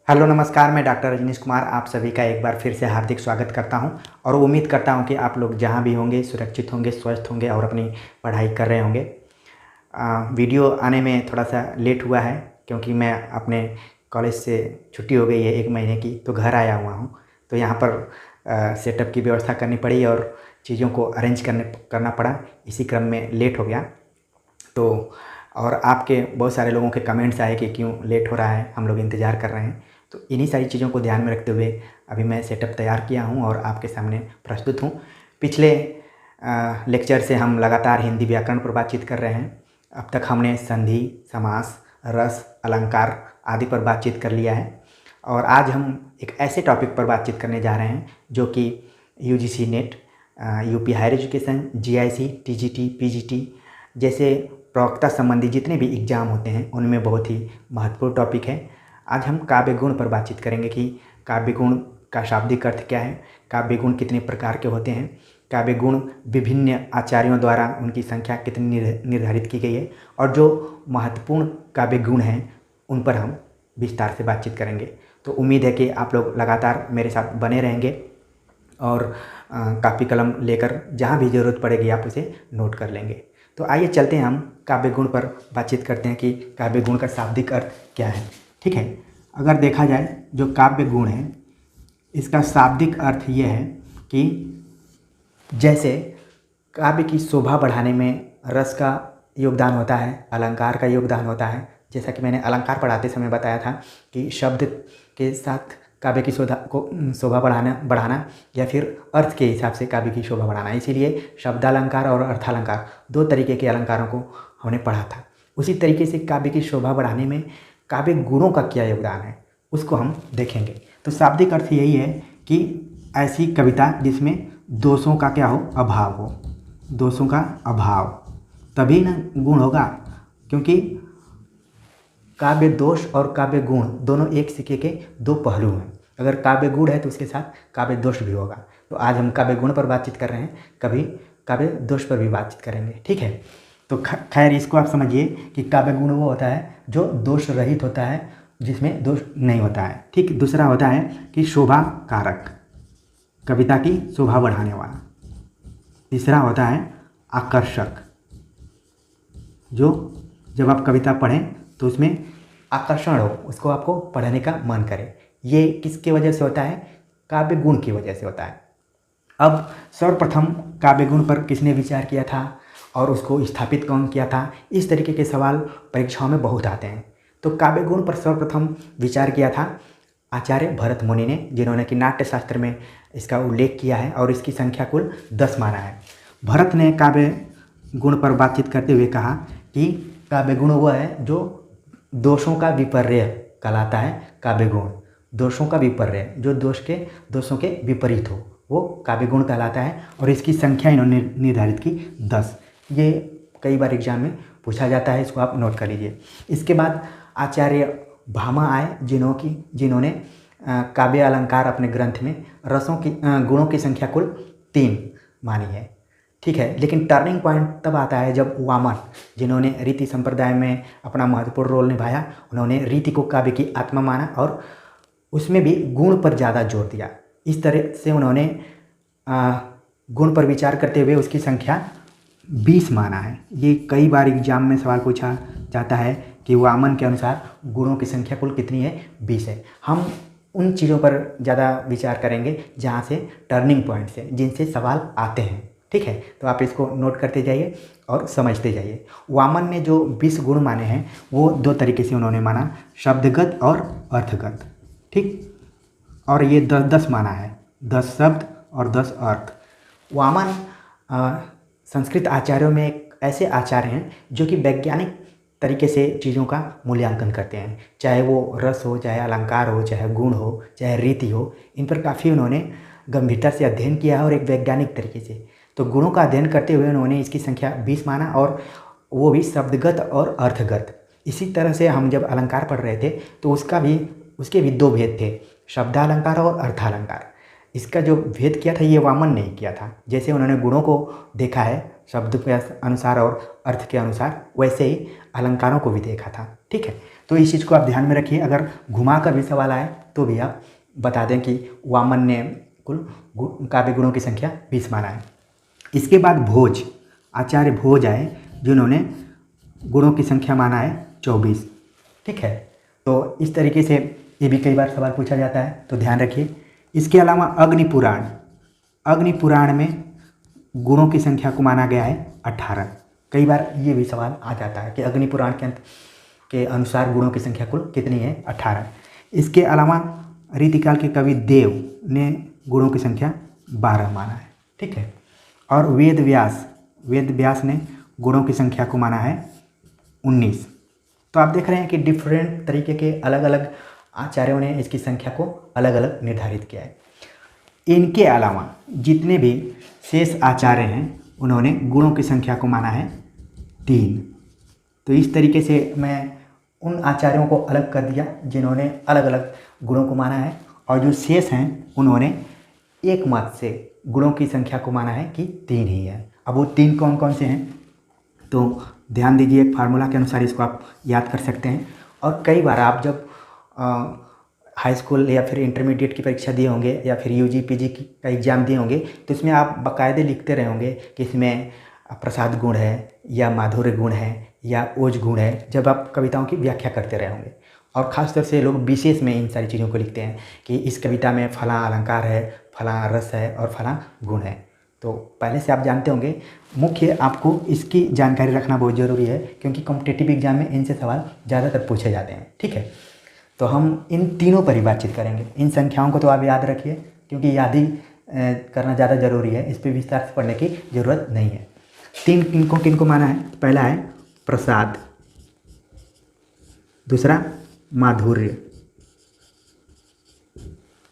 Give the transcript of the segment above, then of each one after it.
Hello नमस्कार, मैं doctor Rajneesh Kumar आप सभी का एक बार फिर से हार्दिक स्वागत करता हूं और उम्मीद करता हूं कि आप लोग जहां भी होंगे सुरक्षित होंगे, स्वस्थ होंगे और अपनी पढ़ाई कर रहे होंगे। वीडियो आने में थोड़ा सा लेट हुआ है क्योंकि मैं अपने कॉलेज से छुट्टी हो गई है 1 महीने की, तो घर आया हुआ हूं। तो यहाँ पर सेटअप की व्यवस्था करनी पड़ी और चीज़ों को अरेंज करना पड़ा, इसी क्रम में लेट हो गया। तो और आपके बहुत सारे लोगों के कमेंट्स आए कि क्यों लेट हो रहा है, हम लोग इंतज़ार कर रहे हैं। तो इन्हीं सारी चीज़ों को ध्यान में रखते हुए अभी मैं सेटअप तैयार किया हूँ और आपके सामने प्रस्तुत हूँ। पिछले लेक्चर से हम लगातार हिंदी व्याकरण पर बातचीत कर रहे हैं। अब तक हमने संधि, समास, रस, अलंकार आदि पर बातचीत कर लिया है और आज हम एक ऐसे टॉपिक पर बातचीत करने जा रहे हैं जो कि UGC NET, UP higher education, GIC, TGT, PGT जैसे प्रवक्ता संबंधी जितने भी एग्ज़ाम होते हैं उनमें बहुत ही महत्वपूर्ण टॉपिक है। आज हम काव्य गुण पर बातचीत करेंगे कि काव्य गुण का शाब्दिक अर्थ क्या है, काव्य गुण कितने प्रकार के होते हैं, काव्य गुण विभिन्न आचार्यों द्वारा उनकी संख्या कितनी निर्धारित की गई है और जो महत्वपूर्ण काव्य गुण हैं उन पर हम विस्तार से बातचीत करेंगे। तो उम्मीद है कि आप लोग लगातार मेरे साथ बने रहेंगे और कापी कलम लेकर जहाँ भी ज़रूरत पड़ेगी आप उसे नोट कर लेंगे। तो आइए चलते हैं, हम काव्य गुण पर बातचीत करते हैं कि काव्य गुण का शाब्दिक अर्थ क्या है। ठीक है, अगर देखा जाए जो काव्य गुण है इसका शाब्दिक अर्थ ये है कि जैसे काव्य की शोभा बढ़ाने में रस का योगदान होता है, अलंकार का योगदान होता है। जैसा कि मैंने अलंकार पढ़ाते समय बताया था कि शब्द के साथ काव्य की शोभा बढ़ाना या फिर अर्थ के हिसाब से काव्य की शोभा बढ़ाना, इसीलिए शब्दालंकार और अर्थालंकार 2 तरीके के अलंकारों को हमने पढ़ा था। उसी तरीके से काव्य की शोभा बढ़ाने में काव्य गुणों का क्या योगदान है उसको हम देखेंगे। तो शाब्दिक अर्थ यही है कि ऐसी कविता जिसमें दोषों का क्या हो, अभाव हो, दोषों का अभाव, तभी ना गुण होगा। क्योंकि काव्य दोष और काव्य गुण दोनों एक सिक्के के 2 पहलू हैं। अगर काव्य गुण है तो उसके साथ काव्य दोष भी होगा। तो आज हम काव्य गुण पर बातचीत कर रहे हैं, कभी काव्य दोष पर भी बातचीत करेंगे। ठीक है, तो खैर इसको आप समझिए कि काव्य गुण वो होता है जो दोष रहित होता है, जिसमें दोष नहीं होता है। ठीक, दूसरा होता है कि शोभा कारक, कविता की शोभा बढ़ाने वाला। तीसरा होता है आकर्षक, जो जब आप कविता पढ़ें तो उसमें आकर्षण हो, उसको आपको पढ़ने का मन करे। ये किसके वजह से होता है? काव्य गुण की वजह से होता है। अब सर्वप्रथम काव्य गुण पर किसने विचार किया था और उसको स्थापित कौन किया था, इस तरीके के सवाल परीक्षाओं में बहुत आते हैं। तो काव्य गुण पर सर्वप्रथम विचार किया था आचार्य भरत मुनि ने, जिन्होंने कि नाट्यशास्त्र में इसका उल्लेख किया है और इसकी संख्या कुल 10 माना है। भरत ने काव्य गुण पर बातचीत करते हुए कहा कि काव्य गुण वह है जो दोषों का विपर्य कहलाता है। काव्य गुण दोषों का विपर्य, जो दोषों के विपरीत हो, वो काव्य गुण कहलाता है और इसकी संख्या इन्होंने निर्धारित की 10। ये कई बार एग्जाम में पूछा जाता है, इसको आप नोट कर लीजिए। इसके बाद आचार्य भामा आए, जिन्होंने काव्य अलंकार अपने ग्रंथ में गुणों की संख्या कुल 3 मानी है। ठीक है, लेकिन टर्निंग पॉइंट तब आता है जब वामन, जिन्होंने रीति संप्रदाय में अपना महत्वपूर्ण रोल निभाया, उन्होंने रीति को काव्य की आत्मा माना और उसमें भी गुण पर ज़्यादा जोर दिया। इस तरह से उन्होंने गुण पर विचार करते हुए उसकी संख्या 20 माना है। ये कई बार एग्जाम में सवाल पूछा जाता है कि वामन के अनुसार गुणों की संख्या कुल कितनी है, 20 है। हम उन चीज़ों पर ज़्यादा विचार करेंगे जहाँ से टर्निंग पॉइंट से, जिनसे सवाल आते हैं। ठीक है, तो आप इसको नोट करते जाइए और समझते जाइए। वामन ने जो 20 गुण माने हैं वो 2 तरीके से उन्होंने माना, शब्दगत और अर्थगत। ठीक, और ये 10 माना है, 10 शब्द और 10 अर्थ। वामन संस्कृत आचार्यों में एक ऐसे आचार्य हैं जो कि वैज्ञानिक तरीके से चीज़ों का मूल्यांकन करते हैं, चाहे वो रस हो, चाहे अलंकार हो, चाहे गुण हो, चाहे रीति हो। इन पर काफ़ी उन्होंने गंभीरता से अध्ययन किया है और एक वैज्ञानिक तरीके से। तो गुणों का अध्ययन करते हुए उन्होंने इसकी संख्या 20 माना और वो भी शब्दगत और अर्थगत। इसी तरह से हम जब अलंकार पढ़ रहे थे तो उसके भी 2 भेद थे, शब्दालंकार और अर्थालंकार। इसका जो भेद किया था ये वामन ने किया था। जैसे उन्होंने गुणों को देखा है शब्द के अनुसार और अर्थ के अनुसार, वैसे ही अलंकारों को भी देखा था। ठीक है, तो इस चीज़ को आप ध्यान में रखिए। अगर घुमा कर भी सवाल आए तो भी आप बता दें कि वामन ने कुल काव्य गुणों की संख्या 20 माना है। इसके बाद भोज, आचार्य भोज आए जिन्होंने गुणों की संख्या माना है 24। ठीक है, तो इस तरीके से ये भी कई बार सवाल पूछा जाता है, तो ध्यान रखिए। इसके अलावा अग्निपुराण, अग्निपुराण में गुणों की संख्या को माना गया है 18। कई बार ये भी सवाल आ जाता है कि अग्निपुराण के अंत के अनुसार गुणों की संख्या कुल कितनी है, 18। इसके अलावा रीतिकाल के कवि देव ने गुणों की संख्या 12 माना है। ठीक है, और वेद व्यास ने गुणों की संख्या को माना है 19। तो आप देख रहे हैं कि डिफरेंट तरीके के अलग अलग आचार्यों ने इसकी संख्या को अलग अलग निर्धारित किया है। इनके अलावा जितने भी शेष आचार्य हैं उन्होंने गुणों की संख्या को माना है 3। तो इस तरीके से मैं उन आचार्यों को अलग कर दिया जिन्होंने अलग अलग गुणों को माना है, और जो शेष हैं उन्होंने एक मत से गुणों की संख्या को माना है कि 3 ही है। अब वो 3 कौन कौन से हैं, तो ध्यान दीजिए, एक फार्मूला के अनुसार इसको आप याद कर सकते हैं। और कई बार आप जब हाई स्कूल या फिर इंटरमीडिएट की परीक्षा दिए होंगे या फिर यूजी पीजी का एग्ज़ाम दिए होंगे, तो इसमें आप बाकायदे लिखते रहे होंगे कि इसमें प्रसाद गुण है या माधुर्य गुण है या ओज गुण है, जब आप कविताओं की व्याख्या करते रहे होंगे। और ख़ासतौर से लोग विशेष में इन सारी चीज़ों को लिखते हैं कि इस कविता में फलां अलंकार है, फलां रस है और फलां गुण है। तो पहले से आप जानते होंगे। मुख्य आपको इसकी जानकारी रखना बहुत ज़रूरी है, क्योंकि कॉम्पिटिटिव एग्जाम में इनसे सवाल ज़्यादातर पूछे जाते हैं। ठीक है, तो हम इन तीनों पर ही बातचीत करेंगे। इन संख्याओं को तो आप याद रखिए, क्योंकि याद ही करना ज़्यादा ज़रूरी है, इस पर विस्तार से पढ़ने की ज़रूरत नहीं है। 3 किनको माना है, पहला है प्रसाद, दूसरा माधुर्य,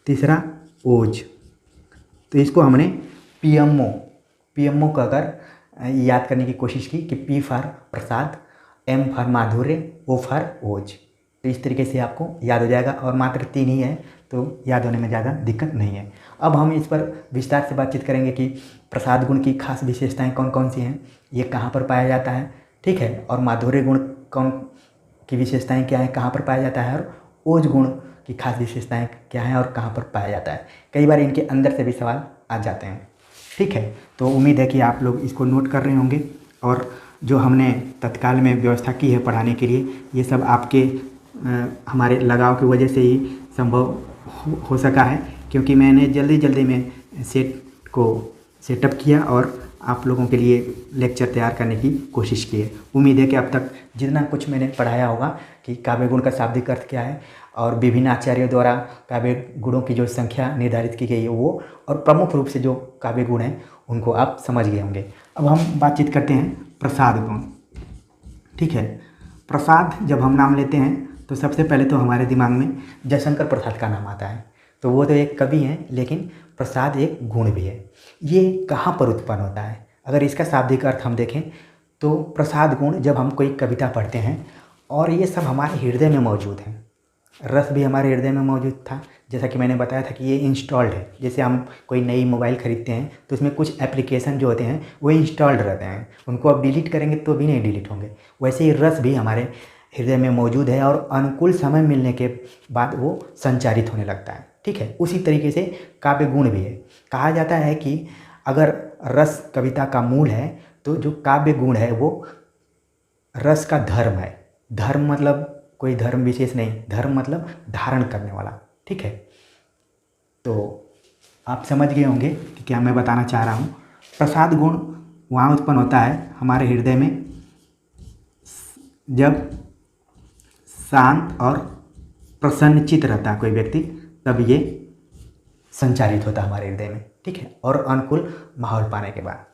तीसरा ओज। तो इसको हमने पीएमओ कहकर याद करने की कोशिश की कि P for prasad, M for madhurya, O for ओज। तो इस तरीके से आपको याद हो जाएगा, और मात्र 3 ही है तो याद होने में ज़्यादा दिक्कत नहीं है। अब हम इस पर विस्तार से बातचीत करेंगे कि प्रसाद गुण की खास विशेषताएं कौन कौन सी हैं, ये कहाँ पर पाया जाता है। ठीक है, और माधुर्य गुण कौन की विशेषताएं क्या हैं, कहाँ पर पाया जाता है, और ओज गुण की खास विशेषताएं क्या हैं और कहाँ पर पाया जाता है। कई बार इनके अंदर से भी सवाल आ जाते हैं। ठीक है, तो उम्मीद है कि आप लोग इसको नोट कर रहे होंगे, और जो हमने तत्काल में व्यवस्था की है पढ़ाने के लिए, ये सब आपके हमारे लगाव की वजह से ही संभव हो सका है, क्योंकि मैंने जल्दी में सेटअप किया और आप लोगों के लिए लेक्चर तैयार करने की कोशिश की है। उम्मीद है कि अब तक जितना कुछ मैंने पढ़ाया होगा कि काव्य गुण का शाब्दिक अर्थ क्या है और विभिन्न आचार्यों द्वारा काव्य गुणों की जो संख्या निर्धारित की गई है वो, और प्रमुख रूप से जो काव्य गुण हैं उनको आप समझ गए होंगे। अब हम बातचीत करते हैं प्रसाद गुण। ठीक है, प्रसाद जब हम नाम लेते हैं तो सबसे पहले तो हमारे दिमाग में जयशंकर प्रसाद का नाम आता है। तो वो तो एक कवि हैं, लेकिन प्रसाद एक गुण भी है। ये कहाँ पर उत्पन्न होता है, अगर इसका शाब्दिक अर्थ हम देखें तो प्रसाद गुण जब हम कोई कविता पढ़ते हैं, और ये सब हमारे हृदय में मौजूद हैं, रस भी हमारे हृदय में मौजूद था। जैसा कि मैंने बताया था कि ये इंस्टॉल्ड है। जैसे हम कोई नई मोबाइल ख़रीदते हैं तो उसमें कुछ एप्लीकेशन जो होते हैं वो इंस्टॉल्ड रहते हैं, उनको आप डिलीट करेंगे तो भी नहीं डिलीट होंगे। वैसे ही रस भी हमारे हृदय में मौजूद है और अनुकूल समय मिलने के बाद वो संचारित होने लगता है। ठीक है, उसी तरीके से काव्य गुण भी है। कहा जाता है कि अगर रस कविता का मूल है तो जो काव्य गुण है वो रस का धर्म है। धर्म मतलब कोई धर्म विशेष नहीं, धर्म मतलब धारण करने वाला। ठीक है, तो आप समझ गए होंगे कि क्या मैं बताना चाह रहा हूँ। प्रसाद गुण वहाँ उत्पन्न होता है हमारे हृदय में जब शांत और प्रसन्नचित्त रहता है कोई व्यक्ति, तब ये संचारित होता है हमारे हृदय में। ठीक है, और अनुकूल माहौल पाने के बाद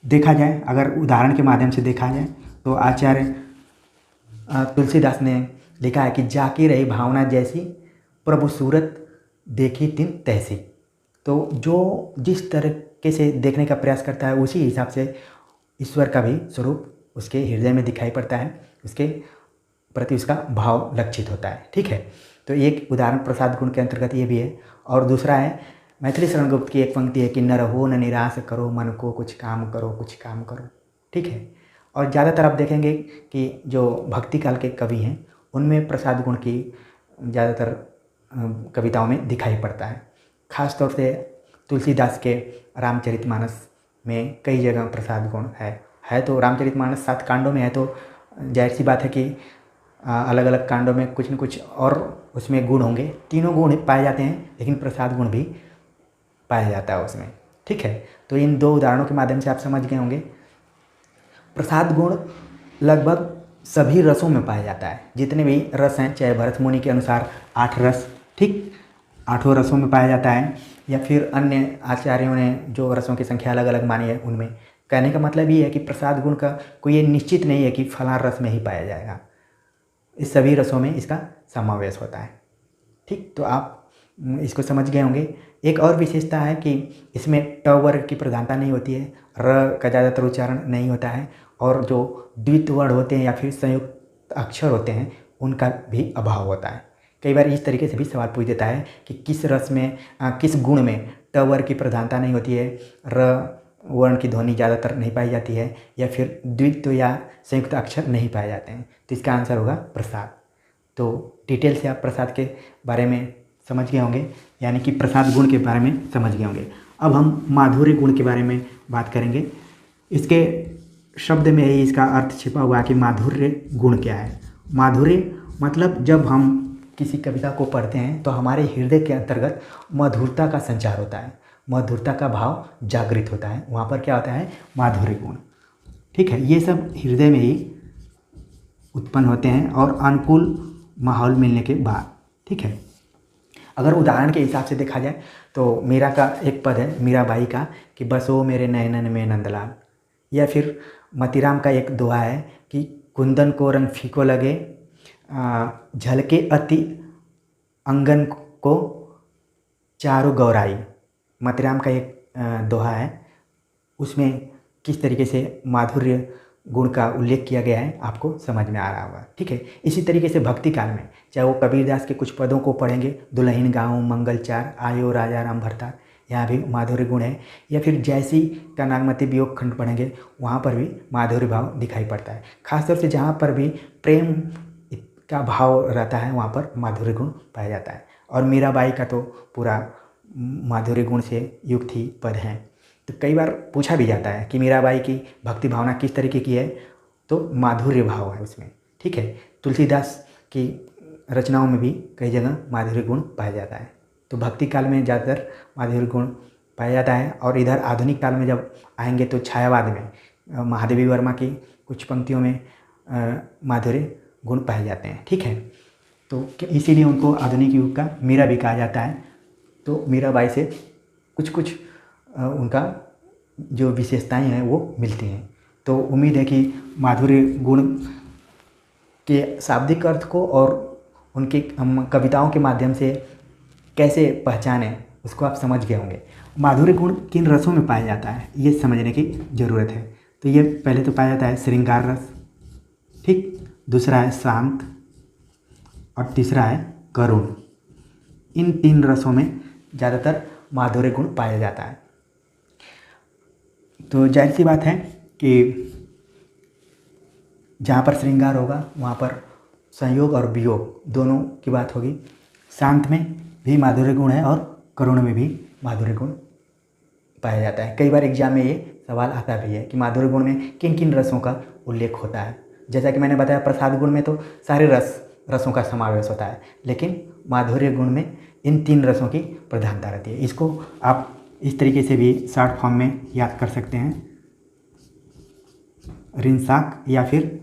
देखा जाए, अगर उदाहरण के माध्यम से देखा जाए तो आचार्य तुलसीदास ने लिखा है कि जाकी रही भावना जैसी, प्रभु सूरत देखी तिन तैसी। तो जो जिस तरीके से देखने का प्रयास करता है उसी हिसाब से ईश्वर का भी स्वरूप उसके हृदय में दिखाई पड़ता है, उसके प्रति उसका भाव लक्षित होता है। ठीक है, तो एक उदाहरण प्रसाद गुण के अंतर्गत ये भी है। और दूसरा है मैथिली शरण गुप्त की एक पंक्ति है कि न रहो न निराश करो मन को, कुछ काम करो कुछ काम करो। ठीक है, और ज़्यादातर आप देखेंगे कि जो भक्ति काल के कवि हैं उनमें प्रसाद गुण की ज़्यादातर कविताओं में दिखाई पड़ता है। ख़ास तौर से तुलसीदास के रामचरितमानस में कई जगह प्रसाद गुण है तो रामचरितमानस 7 कांडों में है, तो जाहिर सी बात है कि अलग अलग कांडों में कुछ न कुछ और उसमें गुण होंगे। तीनों गुण पाए जाते हैं, लेकिन प्रसाद गुण भी पाया जाता है उसमें। ठीक है, तो इन 2 उदाहरणों के माध्यम से आप समझ गए होंगे। प्रसाद गुण लगभग सभी रसों में पाया जाता है, जितने भी रस हैं, चाहे भरत मुनि के अनुसार 8 रस, ठीक, 8 रसों में पाया जाता है, या फिर अन्य आचार्यों ने जो रसों की संख्या अलग अलग मानी है उनमें। कहने का मतलब ये है कि प्रसाद गुण का कोई ये निश्चित नहीं है कि फलां रस में ही पाया जाएगा, इस सभी रसों में इसका समावेश होता है। ठीक, तो आप इसको समझ गए होंगे। एक और विशेषता है कि इसमें ट वर्ग की प्रधानता नहीं होती है, र का ज़्यादातर उच्चारण नहीं होता है, और जो द्वित वर्ण होते हैं या फिर संयुक्त अक्षर होते हैं उनका भी अभाव होता है। कई बार इस तरीके से भी सवाल पूछ देता है कि किस रस में किस गुण में ट वर्ग की प्रधानता नहीं होती है, र वर्ण की ध्वनि ज़्यादातर नहीं पाई जाती है, या फिर द्वित्व या संयुक्त अक्षर नहीं पाए जाते हैं, तो इसका आंसर होगा प्रसाद। तो डिटेल से आप प्रसाद के बारे में समझ गए होंगे, यानी कि प्रसाद गुण के बारे में समझ गए होंगे। अब हम माधुर्य गुण के बारे में बात करेंगे। इसके शब्द में ही इसका अर्थ छिपा हुआ है कि माधुर्य गुण क्या है। माधुर्य मतलब जब हम किसी कविता को पढ़ते हैं तो हमारे हृदय के अंतर्गत मधुरता का संचार होता है, मधुरता का भाव जागृत होता है, वहाँ पर क्या होता है, माधुर्य गुण। ठीक है, ये सब हृदय में ही उत्पन्न होते हैं और अनुकूल माहौल मिलने के बाद। ठीक है, अगर उदाहरण के हिसाब से देखा जाए तो मीरा का एक पद है, मीराबाई का, कि बसो मेरे नयनन में नंदलाल, या फिर मतीराम का एक दोहा है कि कुंदन को रंग फीको लगे, झलके अति अंगन को चारों गौराई। मतीराम का एक दोहा है, उसमें किस तरीके से माधुर्य गुण का उल्लेख किया गया है आपको समझ में आ रहा होगा। ठीक है, इसी तरीके से भक्ति काल में चाहे वो कबीरदास के कुछ पदों को पढ़ेंगे, दुल्हन गाऊं मंगल चार, आयो राजा राम भरतार, यहाँ भी माधुर्य गुण है। या फिर जैसी का नागमती वियोग खंड पढ़ेंगे, वहाँ पर भी माधुर्य भाव दिखाई पड़ता है। खासतौर से जहाँ पर भी प्रेम का भाव रहता है वहाँ पर माधुर्य गुण पाया जाता है। और मीराबाई का तो पूरा माधुर्य गुण से युक्त ही पद हैं। तो कई बार पूछा भी जाता है कि मीराबाई की भक्ति भावना किस तरीके की है, तो माधुर्य भाव है उसमें। ठीक है, तुलसीदास की रचनाओं में भी कई जगह माधुर्य गुण पाया जाता है। तो भक्ति काल में ज़्यादातर माधुर्य गुण पाया जाता है, और इधर आधुनिक काल में जब आएंगे तो छायावाद में महादेवी वर्मा की कुछ पंक्तियों में माधुर्य गुण पाए जाते हैं। ठीक है, तो इसीलिए उनको आधुनिक युग का मीरा भी कहा जाता है। तो मीराबाई से कुछ कुछ उनका जो विशेषताएं हैं वो मिलती हैं। तो उम्मीद है कि माधुर्य गुण के शाब्दिक अर्थ को और उनकी हम कविताओं के माध्यम से कैसे पहचानें उसको आप समझ गए होंगे। माधुर्य गुण किन रसों में पाया जाता है ये समझने की ज़रूरत है। तो ये पहले तो पाया जाता है श्रृंगार रस, ठीक, दूसरा है शांत, और तीसरा है करुण। इन 3 रसों में ज़्यादातर माधुर्य गुण पाया जाता है। तो जाहिर सी बात है कि जहाँ पर श्रृंगार होगा वहाँ पर संयोग और वियोग दोनों की बात होगी। शांत में भी माधुर्य गुण है और करुण में भी माधुर्य गुण पाया जाता है। कई बार एग्जाम में ये सवाल आता भी है कि माधुर्य गुण में किन किन रसों का उल्लेख होता है। जैसा कि मैंने बताया, प्रसाद गुण में तो सारे रसों का समावेश होता है, लेकिन माधुर्य गुण में इन 3 रसों की प्रधानता रहती है। इसको आप इस तरीके से भी शॉर्ट फॉर्म में याद कर सकते हैं, रिंसाक या फिर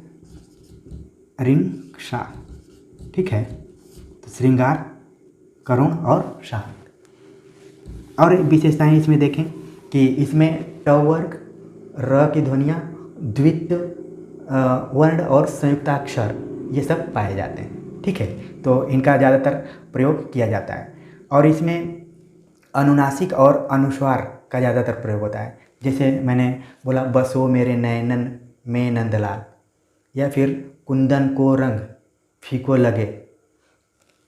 रिंसा। ठीक है, तो श्रृंगार, करुण और शांत। और विशेषताएं इसमें देखें कि इसमें ट वर्ग, र की ध्वनियाँ, द्वित्व वर्ण और संयुक्ताक्षर ये सब पाए जाते हैं। ठीक है, तो इनका ज़्यादातर प्रयोग किया जाता है। और इसमें अनुनासिक और अनुस्वार का ज़्यादातर प्रयोग होता है। जैसे मैंने बोला, बसो मेरे नयनन में नंदलाल, या फिर कुंदन को रंग फीको लगे,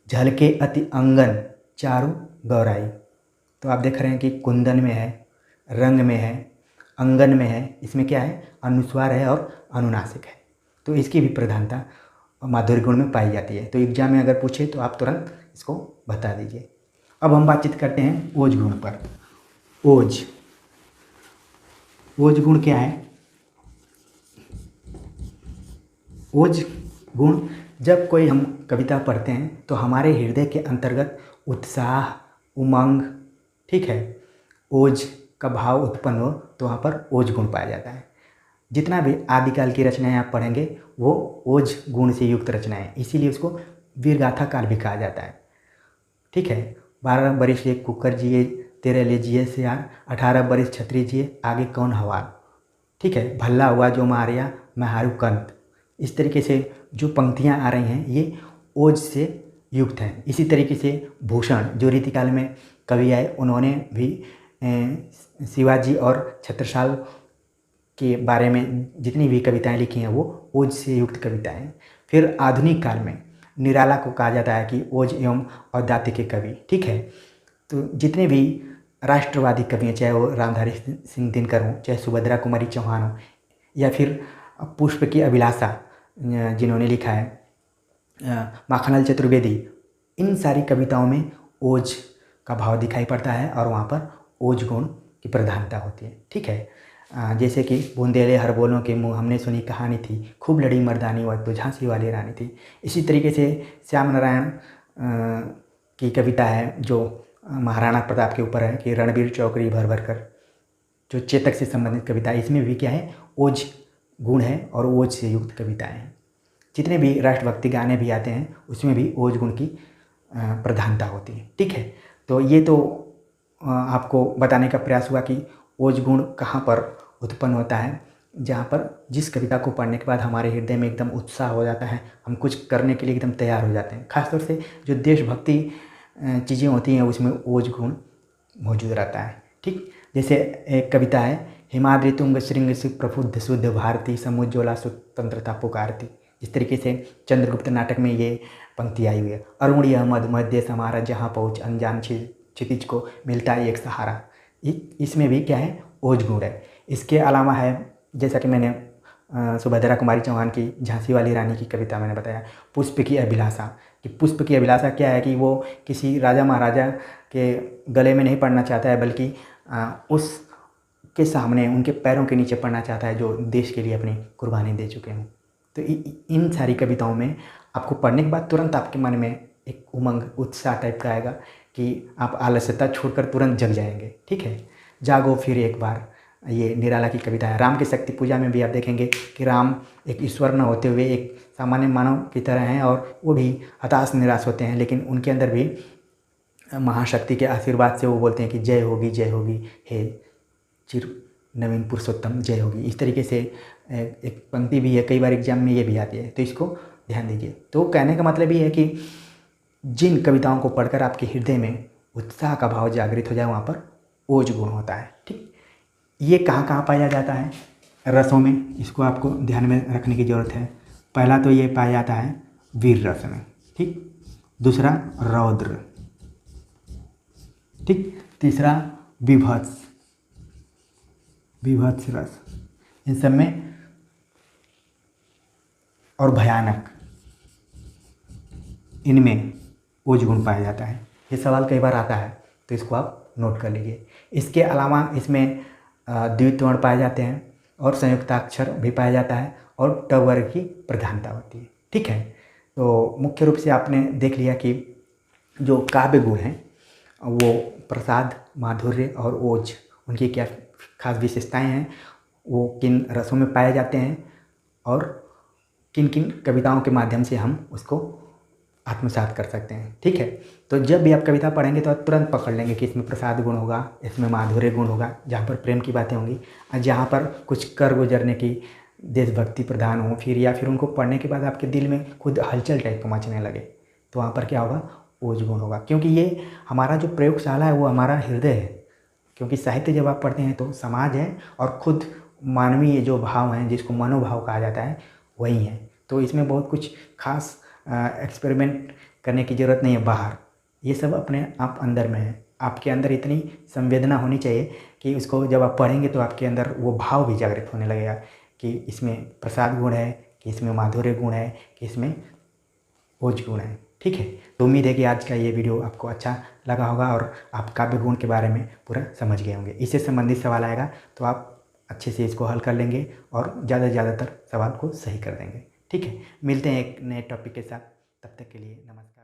झलके अति अंगन चारु गौराई। तो आप देख रहे हैं कि कुंदन में है, रंग में है, अंगन में है, इसमें क्या है, अनुस्वार है और अनुनासिक है। तो इसकी भी प्रधानता माधुर्य गुण में पाई जाती है। तो एग्जाम में अगर पूछे तो आप तुरंत इसको बता दीजिए। अब हम बातचीत करते हैं ओज गुण पर। ओज गुण क्या है? ओज गुण, जब कोई हम कविता पढ़ते हैं तो हमारे हृदय के अंतर्गत उत्साह, उमंग, ठीक है, ओज का भाव उत्पन्न हो तो वहाँ पर ओज गुण पाया जाता है। जितना भी आदिकाल की रचनाएं आप पढ़ेंगे वो ओज गुण से युक्त रचनाएं, इसीलिए उसको वीरगाथा काल भी कहा जाता है। ठीक है, 12 बरिस ये कुकर जिए, 13 ले जिए सियार, 18 बरिस छतरी जिए, आगे कौन हवार। ठीक है, भल्ला हुआ जो मारिया मैं हारू कंत। इस तरीके से जो पंक्तियाँ आ रही हैं ये ओज से युक्त हैं। इसी तरीके से भूषण जो रीतिकाल में कवि आए उन्होंने भी शिवाजी और छत्रसाल के बारे में जितनी भी कविताएं लिखी हैं वो ओज से युक्त कविताएं हैं। फिर आधुनिक काल में निराला को कहा जाता है कि ओज एवं औदात्य के कवि। ठीक है, तो जितने भी राष्ट्रवादी कवि हैं, चाहे वो रामधारी सिंह दिनकर हों, चाहे सुभद्रा कुमारी चौहान हो, या फिर पुष्प की अभिलाषा जिन्होंने लिखा है, माखनलाल चतुर्वेदी, इन सारी कविताओं में ओज का भाव दिखाई पड़ता है और वहाँ पर ओज गुण की प्रधानता होती है। ठीक है, जैसे कि बूंदेले हर बोलों के मुँह हमने सुनी कहानी थी, खूब लड़ी मर्दानी वह तो झांसी वाली रानी थी। इसी तरीके से श्याम नारायण की कविता है जो महाराणा प्रताप के ऊपर है कि रणबीर चौकड़ी भर भर कर, जो चेतक से संबंधित कविता है, इसमें भी क्या है, ओज गुण है और ओज से युक्त कविताएं हैं। जितने भी राष्ट्रभक्ति गाने भी आते हैं उसमें भी ओज गुण की प्रधानता होती है। ठीक है, तो ये तो आपको बताने का प्रयास हुआ कि ओज गुण कहाँ पर उत्पन्न होता है, जहाँ पर जिस कविता को पढ़ने के बाद हमारे हृदय में एकदम उत्साह हो जाता है, हम कुछ करने के लिए एकदम तैयार हो जाते हैं। खासतौर से जो देशभक्ति चीज़ें होती हैं उसमें ओज गुण मौजूद रहता है। ठीक, जैसे एक कविता है, हिमाद्रि तुंग श्रृंग से प्रफुद्ध शुद्ध भारती, समुज्ज्वला स्वतंत्रता पुकारती। इस तरीके से चंद्रगुप्त नाटक में ये पंक्ति आई हुई है। अरुण यह मध मध्य समारा, जहाँ पहुँच अनजान क्षितिज को मिलता है एक सहारा। इसमें भी क्या है, ओज गुण है। इसके अलावा है, जैसा कि मैंने सुभद्रा कुमारी चौहान की झांसी वाली रानी की कविता मैंने बताया, पुष्प की अभिलाषा, कि पुष्प की अभिलाषा क्या है कि वो किसी राजा महाराजा के गले में नहीं पड़ना चाहता है, बल्कि उसके सामने उनके पैरों के नीचे पड़ना चाहता है जो देश के लिए अपनी कुर्बानी दे चुके हैं। तो इन सारी कविताओं में आपको पढ़ने के बाद तुरंत आपके मन में एक उमंग, उत्साह टाइप का आएगा कि आप आलस्यता छोड़कर तुरंत जग जाएंगे। ठीक है, जागो फिर एक बार, ये निराला की कविता है। राम की शक्ति पूजा में भी आप देखेंगे कि राम एक ईश्वर न होते हुए एक सामान्य मानव की तरह हैं और वो भी हताश निराश होते हैं, लेकिन उनके अंदर भी महाशक्ति के आशीर्वाद से वो बोलते हैं कि जय होगी हे चिर नवीन पुरुषोत्तम, जय होगी। इस तरीके से एक पंक्ति भी है, कई बार एग्जाम में ये भी आती है, तो इसको ध्यान दीजिए। तो कहने का मतलब ये है कि जिन कविताओं को पढ़कर आपके हृदय में उत्साह का भाव जागृत हो जाए वहाँ पर ओज गुण होता है। ठीक, ये कहाँ कहाँ पाया जाता है? रसों में, इसको आपको ध्यान में रखने की ज़रूरत है। पहला तो ये पाया जाता है वीर रस में। ठीक, दूसरा रौद्र, ठीक, तीसरा विभत्स रस, इन सब में, और भयानक, इनमें ओज गुण पाया जाता है। ये सवाल कई बार आता है तो इसको आप नोट कर लीजिए। इसके अलावा इसमें द्वित्व वर्ण पाए जाते हैं और संयुक्ताक्षर भी पाया जाता है और ट वर्ग की प्रधानता होती है। ठीक है, तो मुख्य रूप से आपने देख लिया कि जो काव्य गुण हैं वो प्रसाद, माधुर्य और ओज, उनकी क्या खास विशेषताएं हैं, वो किन रसों में पाए जाते हैं और किन किन कविताओं के माध्यम से हम उसको आत्मसात कर सकते हैं। ठीक है, तो जब भी आप कविता पढ़ेंगे तो आप तुरंत पकड़ लेंगे कि इसमें प्रसाद गुण होगा, इसमें माधुर्य गुण होगा, जहाँ पर प्रेम की बातें होंगी, और जहाँ पर कुछ कर गुजरने की, देशभक्ति प्रधान हो, फिर या फिर उनको पढ़ने के बाद आपके दिल में खुद हलचल टाइप का मचने लगे, तो वहाँ पर क्या होगा, ओज गुण होगा। क्योंकि ये हमारा जो प्रयोगशाला है वो हमारा हृदय है। क्योंकि साहित्य जब आप पढ़ते हैं तो समाज है और खुद मानवीय जो भाव हैं, जिसको मनोभाव कहा जाता है, वही है। तो इसमें बहुत कुछ खास एक्सपेरिमेंट करने की ज़रूरत नहीं है बाहर, ये सब अपने आप अंदर में है। आपके अंदर इतनी संवेदना होनी चाहिए कि उसको जब आप पढ़ेंगे तो आपके अंदर वो भाव भी जागृत होने लगेगा कि इसमें प्रसाद गुण है, कि इसमें माधुर्य गुण है, कि इसमें भोज गुण है। ठीक है, तो उम्मीद है कि आज का ये वीडियो आपको अच्छा लगा होगा और आप काव्य गुण के बारे में पूरा समझ गए होंगे। इससे संबंधित सवाल आएगा तो आप अच्छे से इसको हल कर लेंगे और ज़्यादातर सवाल को सही कर देंगे। ठीक है, मिलते हैं एक नए टॉपिक के साथ, तब तक के लिए नमस्कार।